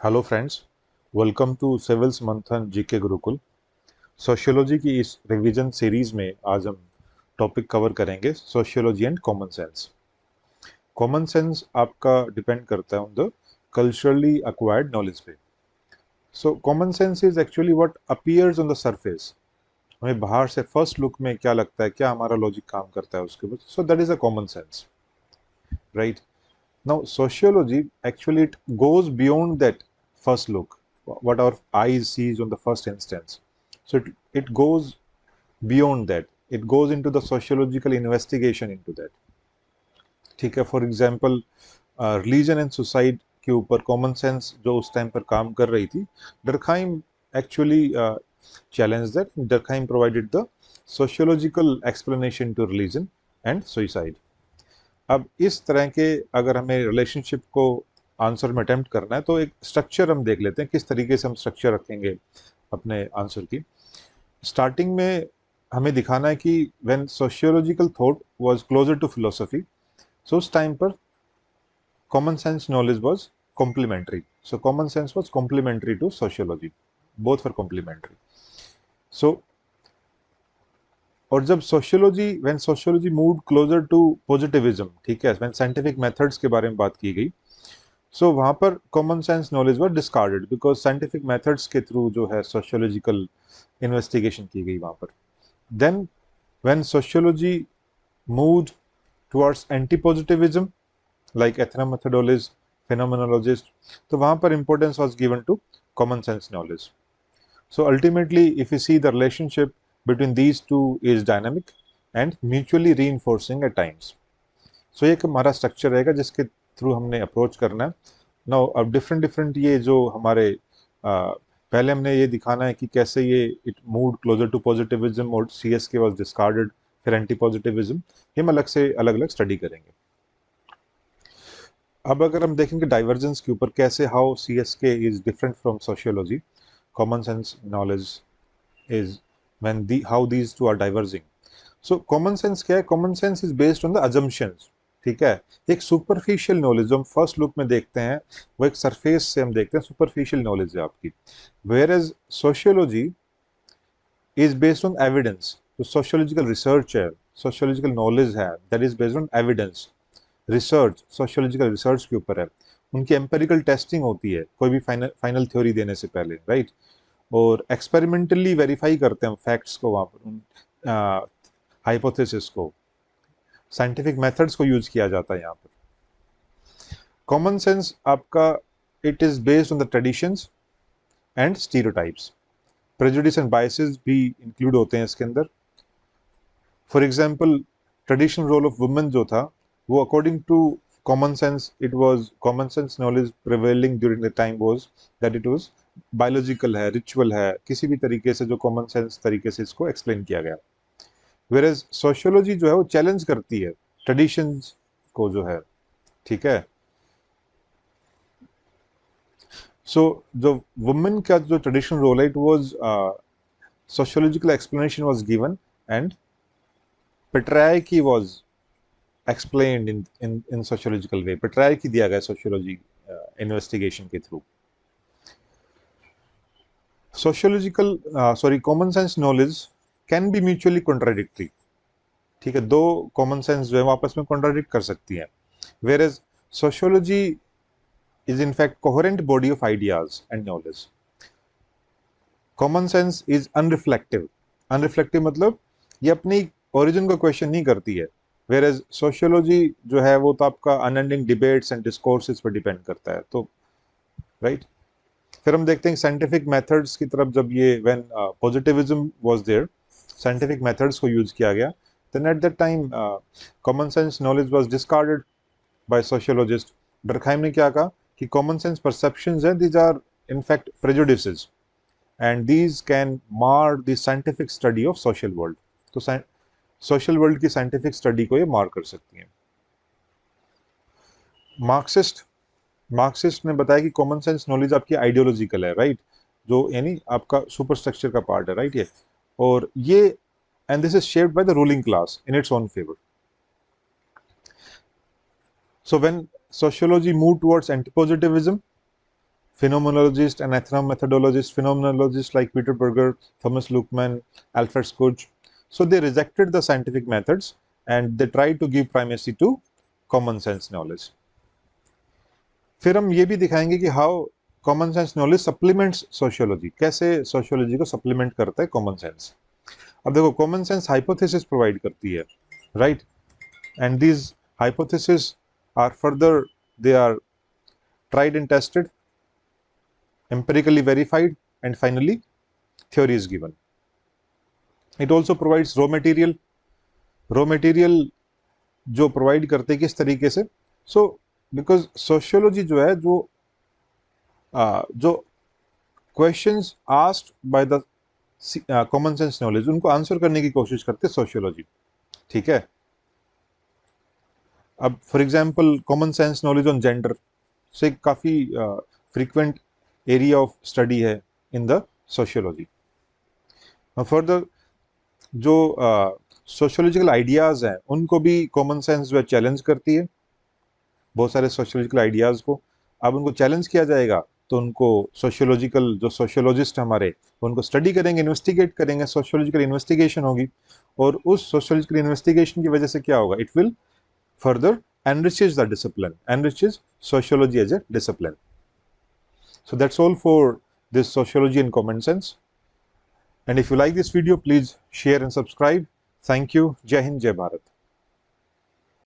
Hello friends, welcome to civils Manthan GK Gurukul. Sociology की इस revision series में आज हम टॉपिक कवर करेंगे sociology and common sense. Common sense आपका डिपेंड करता है on the culturally acquired knowledge पे। So common sense is actually what appears on the surface. हमें बाहर से फर्स्ट लुक में क्या लगता है, क्या हमारा लॉजिक काम करता है उसके ऊपर, so that is a common sense, right? Now, sociology actually it goes beyond that first look, what our eyes sees on the first instance. So it goes beyond that. It goes into the sociological investigation into that. ठीक है, for example religion and suicide के ऊपर common sense जो उस time पर काम कर रही थी, Durkheim actually challenge that. Durkheim provided the sociological explanation to religion and suicide. अब इस तरह के अगर हमें रिलेशनशिप को आंसर में अटेम्प्ट करना है तो एक स्ट्रक्चर हम देख लेते हैं, किस तरीके से हम स्ट्रक्चर रखेंगे अपने आंसर की। स्टार्टिंग में हमें दिखाना है कि when sociological thought was closer to philosophy, so उस टाइम पर common sense knowledge was complementary. So common sense was complementary to sociology, both for complementary. So और जब sociology when sociology move closer to positivism, ठीक है, when scientific methods के बारे में बात की गई, सो वहाँ पर common sense knowledge were discarded because scientific methods के थ्रू जो है सोशियोलॉजिकल इन्वेस्टिगेशन की गई वहाँ पर। Then when sociology moved towards anti positivism like ethnomethodologist, phenomenologist, तो वहाँ पर importance was given to common sense knowledge. So ultimately, if you see the relationship between these two is dynamic and mutually reinforcing at times. सो ये एक हमारा structure रहेगा जिसके through हमने approach करना है। नाउ अब डिफरेंट डिफरेंट ये जो हमारे पहले हमने ये दिखाना है कि कैसे ये it move closer to positivism और C S K was discarded, फिर एंटी पॉजिटिविज्म, ये हम अलग से अलग अलग स्टडी करेंगे। अब अगर हम देखेंगे डाइवर्जेंस के ऊपर कैसे, how C S K is different from sociology, common sense knowledge is when the how these two are diverging. So common sense क्या है? Common sense is based on the assumptions, ठीक है। एक सुपरफिशियल नॉलेज जो हम first look में देखते हैं, वो एक सरफेस से हम देखते हैं, सुपरफिशियल नॉलेज है आपकी। Where as sociology is based on evidence. जो सोशियोलॉजिकल रिसर्च है, सोशियोलॉजिकल नॉलेज है, that is based on evidence. Research sociological research के ऊपर है, उनकी एम्पेरिकल टेस्टिंग होती है कोई भी फाइनल फाइनल थ्योरी देने से पहले, राइट? और एक्सपेरिमेंटली वेरीफाई करते हैं फैक्ट्स को वहाँ पर, हाइपोथेसिस को, साइंटिफिक मेथड्स को यूज किया जाता है यहाँ पर। कॉमन सेंस आपका it is based on the traditions and stereotypes. Prejudice and biases भी इंक्लूड होते हैं इसके अंदर। For example, traditional role of women जो था, वो according to common sense, it was common sense knowledge prevailing during the time was that it was biological है, ritual है, किसी भी तरीके से जो कॉमन सेंस तरीके से इसको एक्सप्लेन किया गया। वेयर सोशियोलॉजी जो है वो चैलेंज करती है ट्रेडिशंस को जो है, ठीक है। सो जो वुमेन का जो ट्रेडिशनल रोल है, it was sociological explanation was given and patriarchy was explained in sociological way। patriarchy दिया गया sociology investigation के through। sociological sorry common sense knowledge can be mutually contradictory, ठीक है। दो कॉमन सेंस जो है वो आपस में कॉन्ट्राडिक्ट कर सकती हैं। Where as sociology is in fact coherent body of ideas and knowledge. Common sense is unreflective. Unreflective मतलब ये अपनी ओरिजिन को क्वेश्चन नहीं करती है। वेयर एज सोशियोलॉजी जो है वो तो आपका अनएंडिंग डिबेट्स एंड डिस्कोर्सेस पर डिपेंड करता है, तो राइट। फिर हम देखते हैं साइंटिफिक मेथड्स की तरफ, जब ये when positivism was there, scientific methods को यूज किया गया, then at that time common sense knowledge was discarded by sociologist. Durkheim ने क्या कहा कि कॉमन सेंस परसेप्शंस हैं, these are in fact prejudices and these can mar the scientific study of social world। तो social world की scientific study को ये मार कर सकती हैं। मार्क्सिस्ट मार्क्सिस्ट ने बताया कि कॉमन सेंस नॉलेज आपकी आइडियोलॉजिकल है, राइट? जो यानी आपका सुपर स्ट्रक्चर का पार्ट है, राइट? ये और ये and this is shaped by the ruling class in its own favour. So when sociology move towards anti positivism, phenomenologists and ethnomethodologists, phenomenologists like Peter Berger, Thomas Luckman, Alfred Skudge. So they rejected the scientific methods and they tried to give primacy to common sense knowledge. फिर हम ये भी दिखाएंगे कि how common sense knowledge supplements sociology, कैसे sociology को supplement करता है कॉमन सेंस। अब देखो, कॉमन सेंस हाइपोथेसिस प्रोवाइड करती है, right, and these hypothesis are further, they are tried and tested, empirically verified, and finally theory is given. It also provides raw material जो provide करते हैं किस तरीके से। सो बिकॉज सोशियोलॉजी जो है, जो questions asked by the common sense knowledge, उनको आंसर करने की कोशिश करते हैं सोशियोलॉजी, ठीक है। अब for example common sense knowledge on gender से काफ़ी फ्रीक्वेंट एरिया ऑफ स्टडी है इन द सोशियोलॉजी। फर्दर जो सोशियोलॉजिकल आइडियाज़ हैं उनको भी कॉमन सेंस जो है चैलेंज करती है, बहुत सारे सोशियोलॉजिकल आइडियाज़ को। अब उनको चैलेंज किया जाएगा तो उनको सोशियोलॉजिकल, जो सोशियोलॉजिस्ट हमारे, उनको स्टडी करेंगे, इन्वेस्टिगेट करेंगे, सोशियोलॉजिकल इन्वेस्टिगेशन होगी, और उस सोशियोलॉजिकल इन्वेस्टिगेशन की वजह से क्या होगा, it will further enriches the discipline, enriches sociology as a discipline. So that's all for this sociology and common sense. And if you like this video, please share and subscribe. Thank you. Jai Hind, Jai Bharat.